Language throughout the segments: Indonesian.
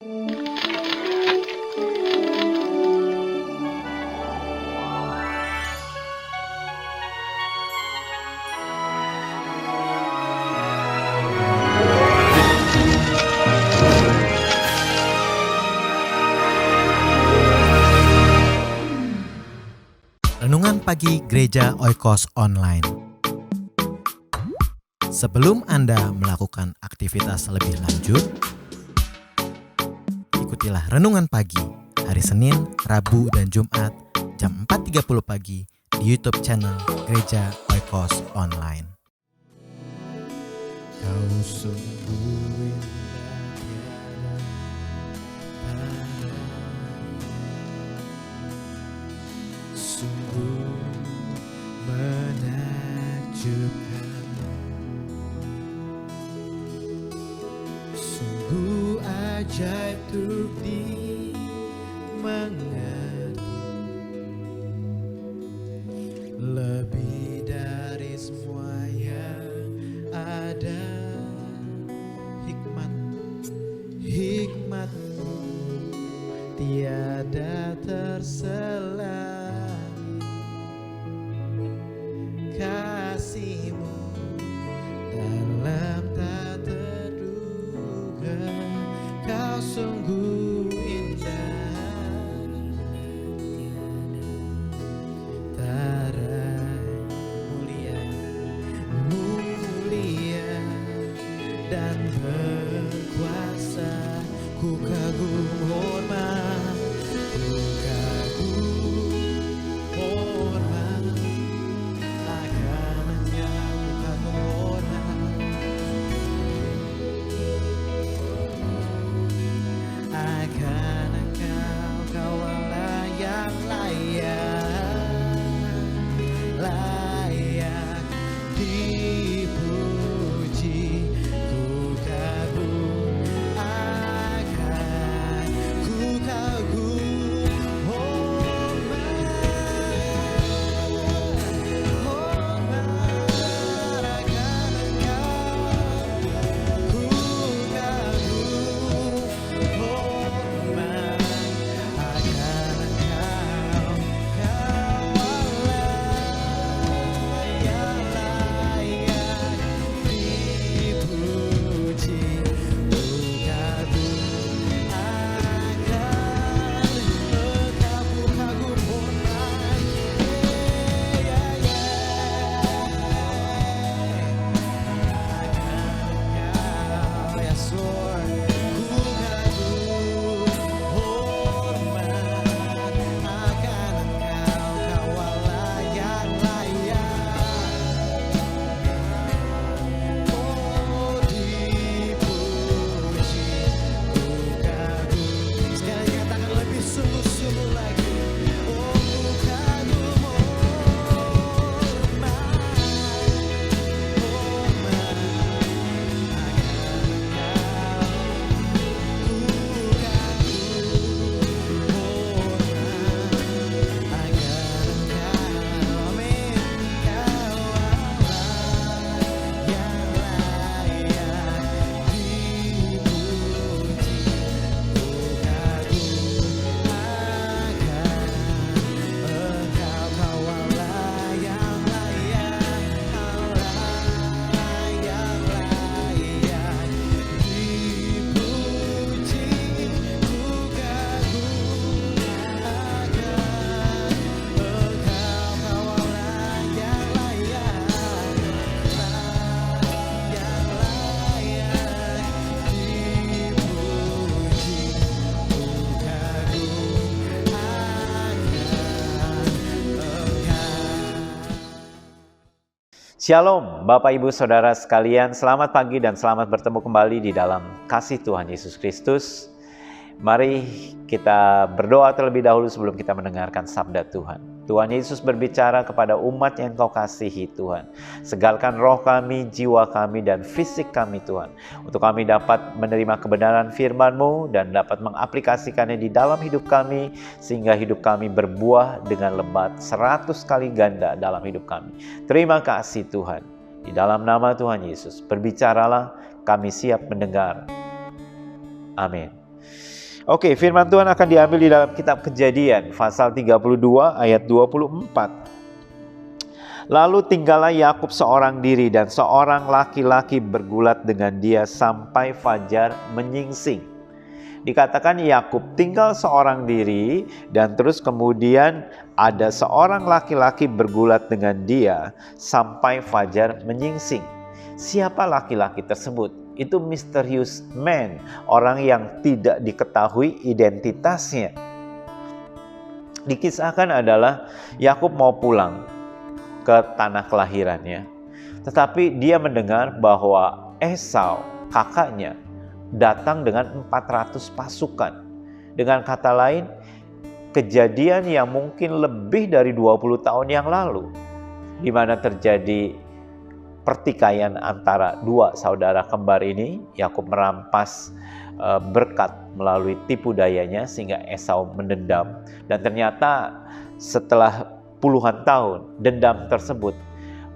Renungan Pagi Gereja Oikos Online. Sebelum Anda melakukan aktivitas lebih lanjut, ikutilah Renungan Pagi hari Senin, Rabu, dan Jumat jam 4.30 pagi di YouTube channel Gereja Oikos Online. Kau sungguh sungguh menakjubkan, sungguh ajaib untuk dimengerti, lebih dari semua yang ada. Hikmatmu tiada terselami, kasih-Mu dalam tak terduga. Kau sungguh indah, tarai mulia dan berkuasa. Ku kagum hormat, ku kagum hormat akan Engkau, ku kagum hormat akan Engkau. Kau Allah yang layak dipuji. Ku kagum Shalom Bapak Ibu Saudara sekalian, selamat pagi dan selamat bertemu kembali di dalam kasih Tuhan Yesus Kristus. Mari kita berdoa terlebih dahulu sebelum kita mendengarkan sabda Tuhan. Tuhan Yesus berbicara kepada umat yang Kau kasihi Tuhan. Segarkan roh kami, jiwa kami, dan fisik kami Tuhan. Untuk kami dapat menerima kebenaran firman-Mu dan dapat mengaplikasikannya di dalam hidup kami. Sehingga hidup kami berbuah dengan lebat 100 kali ganda dalam hidup kami. Terima kasih Tuhan. Di dalam nama Tuhan Yesus, berbicaralah, kami siap mendengar. Amin. Oke, firman Tuhan akan diambil di dalam kitab Kejadian pasal 32 ayat 24. Lalu tinggallah Yakub seorang diri dan seorang laki-laki bergulat dengan dia sampai fajar menyingsing. Dikatakan Yakub tinggal seorang diri dan terus kemudian ada seorang laki-laki bergulat dengan dia sampai fajar menyingsing. Siapa laki-laki tersebut? Itu misterius man, orang yang tidak diketahui identitasnya. Dikisahkan adalah Yakub mau pulang ke tanah kelahirannya, tetapi dia mendengar bahwa Esau, kakaknya, datang dengan 400 pasukan. Dengan kata lain, kejadian yang mungkin lebih dari 20 tahun yang lalu, di mana terjadi pertikaian antara dua saudara kembar ini. Yakub merampas berkat melalui tipu dayanya sehingga Esau mendendam. Dan ternyata setelah puluhan tahun, dendam tersebut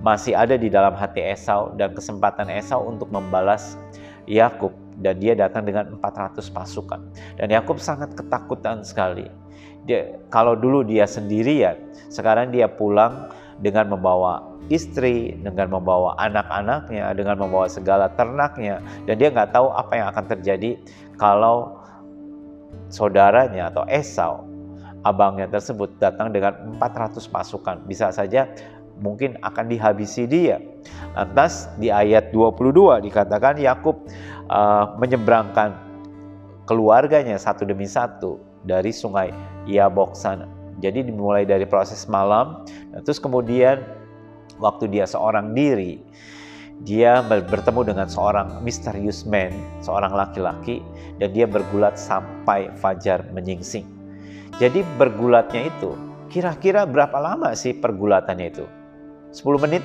masih ada di dalam hati Esau dan kesempatan Esau untuk membalas Yakub. Dan dia datang dengan 400 pasukan. Dan Yakub sangat ketakutan sekali. Kalau dulu dia sendirian, sekarang dia pulang dengan membawa istri, dengan membawa anak-anaknya, dengan membawa segala ternaknya. Dan dia nggak tahu apa yang akan terjadi kalau saudaranya atau Esau, abangnya tersebut, datang dengan 400 pasukan. Bisa saja mungkin akan dihabisi dia. Lantas di ayat 22 dikatakan Yakub menyeberangkan keluarganya satu demi satu dari sungai Yabok sana. Jadi dimulai dari proses malam, dan terus kemudian waktu dia seorang diri, dia bertemu dengan seorang misterius man, seorang laki-laki, dan dia bergulat sampai fajar menyingsing. Jadi bergulatnya itu, kira-kira berapa lama sih pergulatannya itu? 10 menit?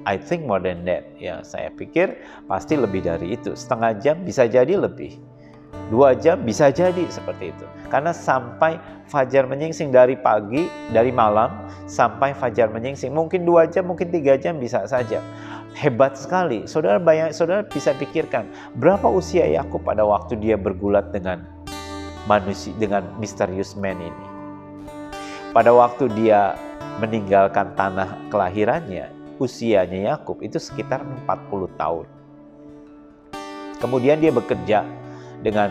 I think more than that. Ya, saya pikir pasti lebih dari itu. Setengah jam bisa jadi lebih. 2 jam bisa jadi seperti itu. Karena sampai fajar menyingsing, dari pagi, dari malam sampai fajar menyingsing. Mungkin 2 jam, mungkin 3 jam bisa saja. Hebat sekali. Saudara bisa pikirkan berapa usia Yakub pada waktu dia bergulat dengan manusia, dengan misterius man ini. Pada waktu dia meninggalkan tanah kelahirannya, usianya Yakub itu sekitar 40 tahun. Kemudian dia bekerja dengan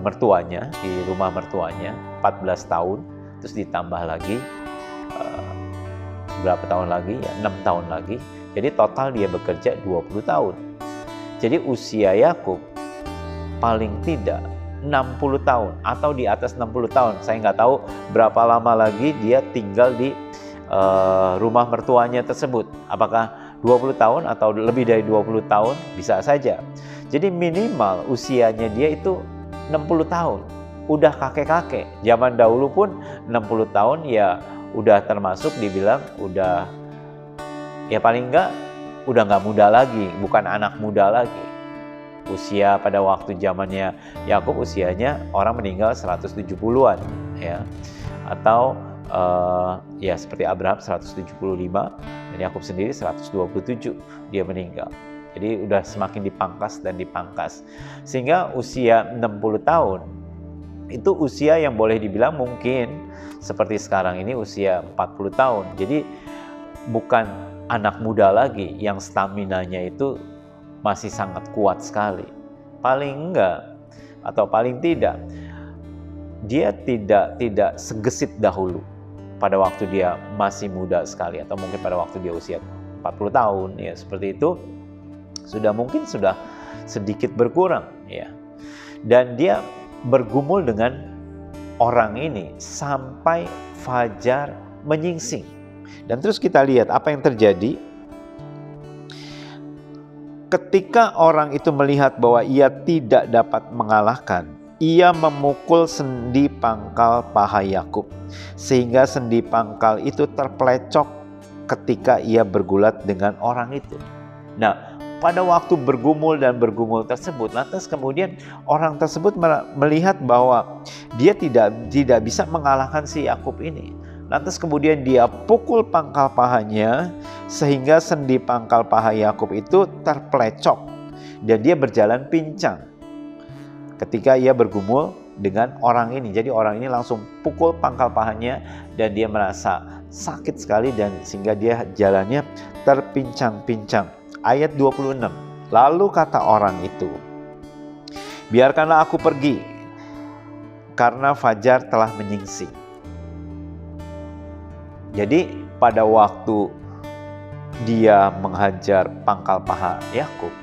mertuanya, di rumah mertuanya 14 tahun, terus ditambah lagi berapa tahun lagi ya, 6 tahun lagi. Jadi total dia bekerja 20 tahun. Jadi usia Yakub paling tidak 60 tahun atau di atas 60 tahun. Saya nggak tahu berapa lama lagi dia tinggal di rumah mertuanya tersebut. Apakah 20 tahun atau lebih dari 20 tahun? Bisa saja. Jadi minimal usianya dia itu 60 tahun. Udah kakek-kakek. Zaman dahulu pun 60 tahun ya udah termasuk dibilang udah, ya paling enggak udah nggak muda lagi, bukan anak muda lagi. Usia pada waktu zamannya Yakub usianya orang meninggal 170-an ya. Atau ya seperti Abraham 175 dan Yakub sendiri 127 dia meninggal. Jadi udah semakin dipangkas dan dipangkas. Sehingga usia 60 tahun itu usia yang boleh dibilang mungkin seperti sekarang ini usia 40 tahun. Jadi bukan anak muda lagi yang staminanya itu masih sangat kuat sekali. Paling enggak atau paling tidak dia tidak segesit dahulu pada waktu dia masih muda sekali, atau mungkin pada waktu dia usia 40 tahun ya seperti itu sudah sedikit berkurang ya. Dan dia bergumul dengan orang ini sampai fajar menyingsing. Dan terus kita lihat apa yang terjadi. Ketika orang itu melihat bahwa ia tidak dapat mengalahkan, ia memukul sendi pangkal paha Yakub, sehingga sendi pangkal itu terpelecok ketika ia bergulat dengan orang itu. Nah, pada waktu bergumul tersebut, lantas kemudian orang tersebut melihat bahwa dia tidak bisa mengalahkan si Yakub ini. Lantas kemudian dia pukul pangkal pahanya sehingga sendi pangkal paha Yakub itu terpelecok dan dia berjalan pincang. ketika ia bergumul dengan orang ini. Jadi orang ini langsung pukul pangkal pahanya dan dia merasa sakit sekali dan sehingga dia jalannya terpincang-pincang. Ayat 26. Lalu kata orang itu, biarkanlah aku pergi karena fajar telah menyingsing. Jadi pada waktu dia menghajar pangkal paha Yakub,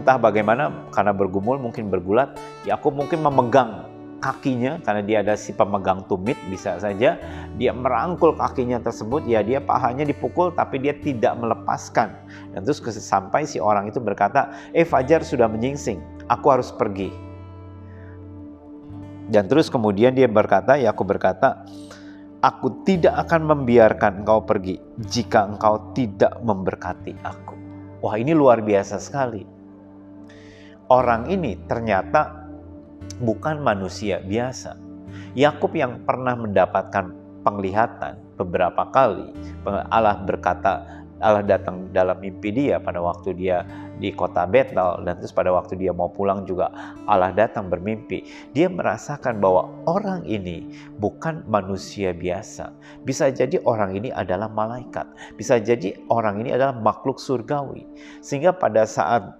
entah bagaimana karena bergumul mungkin bergulat, Yakub mungkin memegang kakinya karena dia ada si pemegang tumit, bisa saja dia merangkul kakinya tersebut, ya dia pahanya dipukul tapi dia tidak melepaskan. Dan terus sampai si orang itu berkata, fajar sudah menyingsing, aku harus pergi. Dan terus kemudian dia berkata, Yakub berkata, aku tidak akan membiarkan engkau pergi jika engkau tidak memberkati aku. Wah, ini luar biasa sekali. Orang ini ternyata bukan manusia biasa. Yakub yang pernah mendapatkan penglihatan beberapa kali, Allah datang dalam mimpi dia pada waktu dia di kota Betel, dan terus pada waktu dia mau pulang juga Allah datang bermimpi. Dia merasakan bahwa orang ini bukan manusia biasa. Bisa jadi orang ini adalah malaikat. Bisa jadi orang ini adalah makhluk surgawi. Sehingga pada saat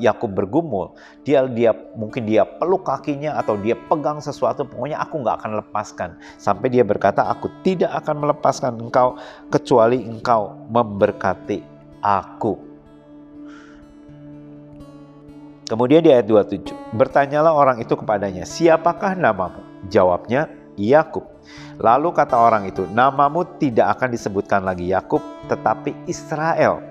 Yakub bergumul, dia mungkin dia peluk kakinya atau dia pegang sesuatu, pokoknya aku nggak akan lepaskan. Sampai dia berkata, aku tidak akan melepaskan engkau kecuali engkau memberkati aku. Kemudian di ayat 27, bertanyalah orang itu kepadanya, siapakah namamu? Jawabnya, Yakub. Lalu kata orang itu, namamu tidak akan disebutkan lagi Yakub, tetapi Israel.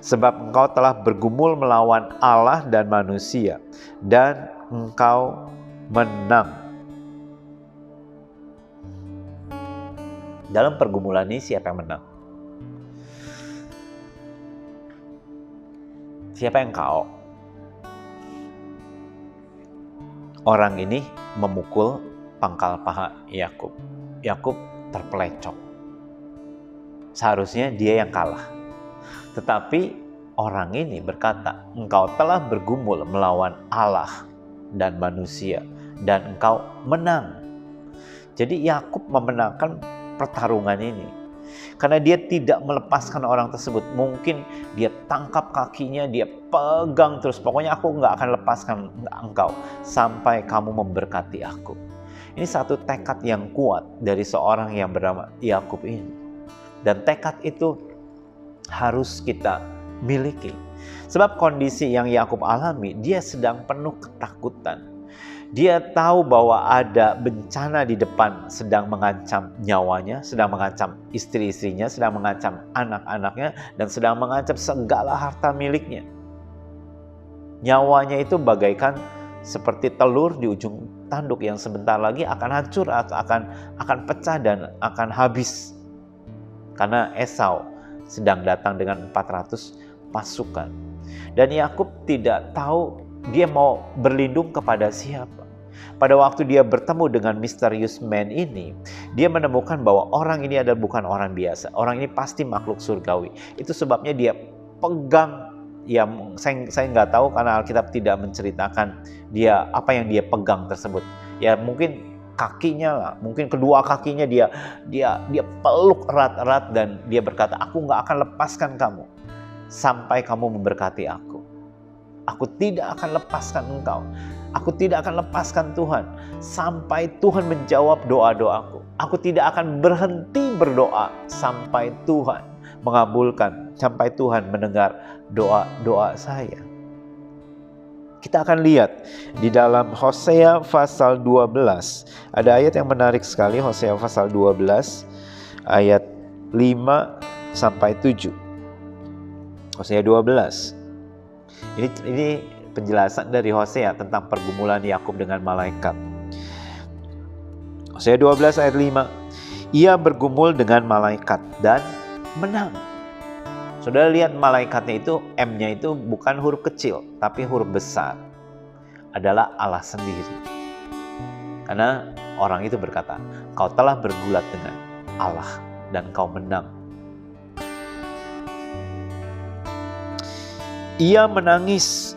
Sebab engkau telah bergumul melawan Allah dan manusia, dan engkau menang. Dalam pergumulan ini siapa yang menang? Siapa yang KO? Orang ini memukul pangkal paha Yakub. Yakub terpelecok. Seharusnya dia yang kalah. Tetapi orang ini berkata, engkau telah bergumul melawan Allah dan manusia, dan engkau menang. Jadi Yakub memenangkan pertarungan ini. Karena dia tidak melepaskan orang tersebut. Mungkin dia tangkap kakinya, dia pegang terus. Pokoknya aku nggak akan lepaskan engkau sampai kamu memberkati aku. Ini satu tekad yang kuat dari seorang yang bernama Yakub ini. Dan tekad itu harus kita miliki. Sebab kondisi yang Yakub alami, dia sedang penuh ketakutan. Dia tahu bahwa ada bencana di depan sedang mengancam nyawanya, sedang mengancam istri-istrinya, sedang mengancam anak-anaknya, dan sedang mengancam segala harta miliknya. Nyawanya itu bagaikan seperti telur di ujung tanduk yang sebentar lagi akan hancur, akan pecah dan akan habis. Karena Esau sedang datang dengan 400 pasukan. Dan Yakub tidak tahu dia mau berlindung kepada siapa. Pada waktu dia bertemu dengan misterius man ini, dia menemukan bahwa orang ini adalah bukan orang biasa. Orang ini pasti makhluk surgawi. Itu sebabnya dia pegang, ya saya nggak tahu karena Alkitab tidak menceritakan dia apa yang dia pegang tersebut. Ya mungkin kakinya lah, mungkin kedua kakinya dia peluk erat-erat dan dia berkata, aku nggak akan lepaskan kamu sampai kamu memberkati aku. Aku tidak akan lepaskan engkau. Aku tidak akan lepaskan Tuhan sampai Tuhan menjawab doa-doaku. Aku tidak akan berhenti berdoa sampai Tuhan mengabulkan, sampai Tuhan mendengar doa-doa saya. Kita akan lihat di dalam Hosea pasal 12. Ada ayat yang menarik sekali, Hosea pasal 12 ayat 5 sampai 7. Hosea 12. Ini penjelasan dari Hosea tentang pergumulan Yakub dengan malaikat. Hosea 12 ayat 5. Ia bergumul dengan malaikat dan menang. Saudara lihat malaikatnya itu, M-nya itu bukan huruf kecil, tapi huruf besar. Adalah Allah sendiri. Karena orang itu berkata, kau telah bergulat dengan Allah dan kau menang. Ia menangis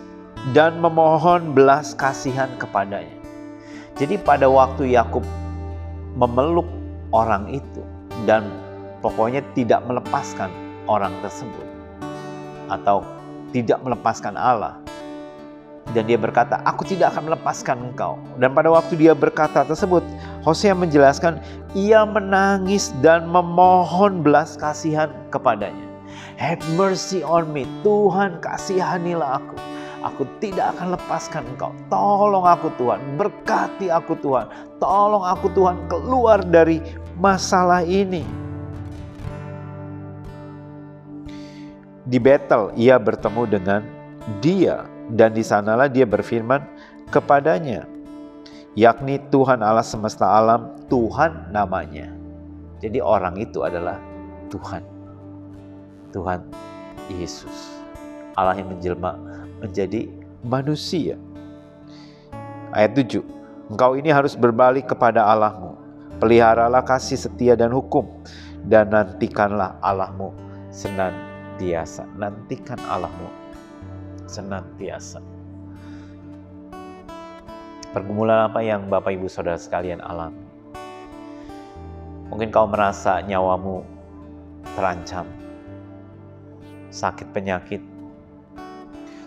dan memohon belas kasihan kepadanya. Jadi pada waktu Yakub memeluk orang itu dan pokoknya tidak melepaskan orang tersebut atau tidak melepaskan Allah, dan dia berkata, aku tidak akan melepaskan engkau. Dan pada waktu dia berkata tersebut, Hosea menjelaskan, ia menangis dan memohon belas kasihan kepadanya. Have mercy on me, Tuhan kasihanilah aku. Aku tidak akan lepaskan engkau. Tolong aku Tuhan, berkati aku Tuhan. Tolong aku Tuhan keluar dari masalah ini. Di Betel ia bertemu dengan dia, dan di sanalah dia berfirman kepadanya, yakni Tuhan Allah semesta alam, Tuhan namanya. Jadi orang itu adalah Tuhan Yesus, Allah yang menjelma menjadi manusia. Ayat 7, engkau ini harus berbalik kepada Allahmu, peliharalah kasih setia dan hukum, dan nantikanlah Allahmu senantiasa. Nantikan Allahmu senantiasa. Pergumulan apa yang Bapak Ibu Saudara sekalian alami? Mungkin kau merasa nyawamu terancam, sakit penyakit.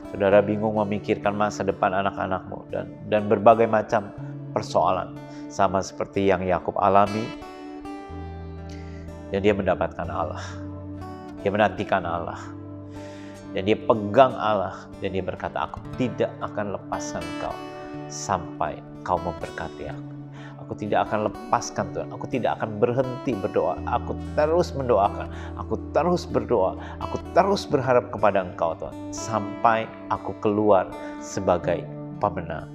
Saudara bingung memikirkan masa depan anak-anakmu dan berbagai macam persoalan, sama seperti yang Yakub alami. Dan dia mendapatkan Allah, dia menantikan Allah, dan dia pegang Allah, dan dia berkata, aku tidak akan lepaskan engkau sampai kau memberkati aku. Aku tidak akan lepaskan Tuhan, aku tidak akan berhenti berdoa. Aku terus mendoakan, aku terus berdoa, aku terus berharap kepada engkau Tuhan, sampai aku keluar sebagai pemenang.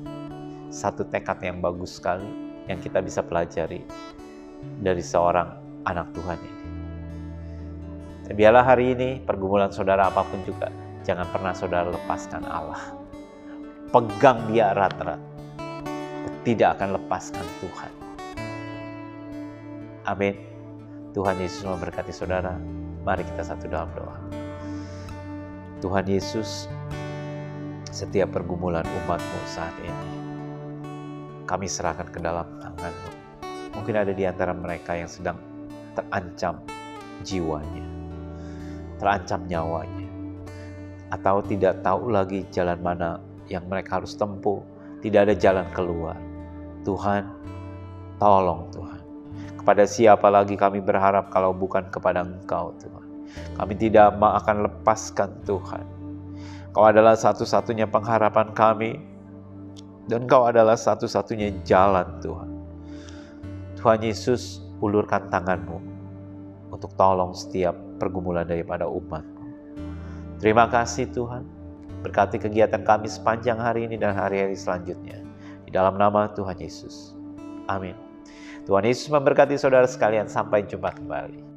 Satu tekad yang bagus sekali yang kita bisa pelajari dari seorang anak Tuhan ini. Biarlah hari ini pergumulan saudara apapun juga, jangan pernah saudara lepaskan Allah. Pegang dia erat-erat. Tidak akan lepaskan Tuhan. Amin. Tuhan Yesus memberkati saudara. Mari kita satu dalam doa. Tuhan Yesus, setiap pergumulan umat-Mu saat ini, kami serahkan ke dalam tangan-Mu. Mungkin ada di antara mereka yang sedang terancam jiwanya, terancam nyawanya, atau tidak tahu lagi jalan mana yang mereka harus tempuh, tidak ada jalan keluar. Tuhan, tolong Tuhan. Kepada siapa lagi kami berharap kalau bukan kepada Engkau Tuhan. Kami tidak akan lepaskan Tuhan. Kau adalah satu-satunya pengharapan kami, dan Kau adalah satu-satunya jalan Tuhan. Tuhan Yesus, ulurkan tangan-Mu untuk tolong setiap pergumulan daripada umat-Mu. Terima kasih Tuhan. Berkati kegiatan kami sepanjang hari ini dan hari-hari selanjutnya. Di dalam nama Tuhan Yesus. Amin. Tuhan Yesus memberkati saudara sekalian. Sampai jumpa kembali.